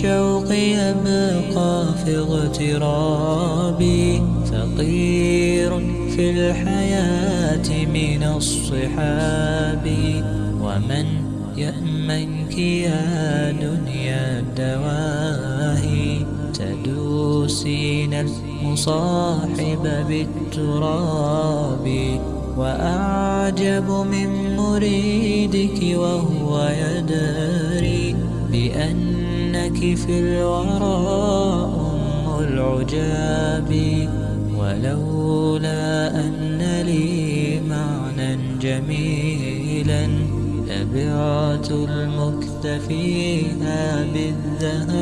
الشوق يبقى في اغترابي، فقير في الحياة من الصحاب. ومن يأمنك يا دنيا الدواهي، تدوسين المصاحب بالتراب. وأعجب من مريدك وهو يدري بأنك في الورى أم العجاب. ولولا أن لي معنى جميلا لبعت المكتفيها بالذهب.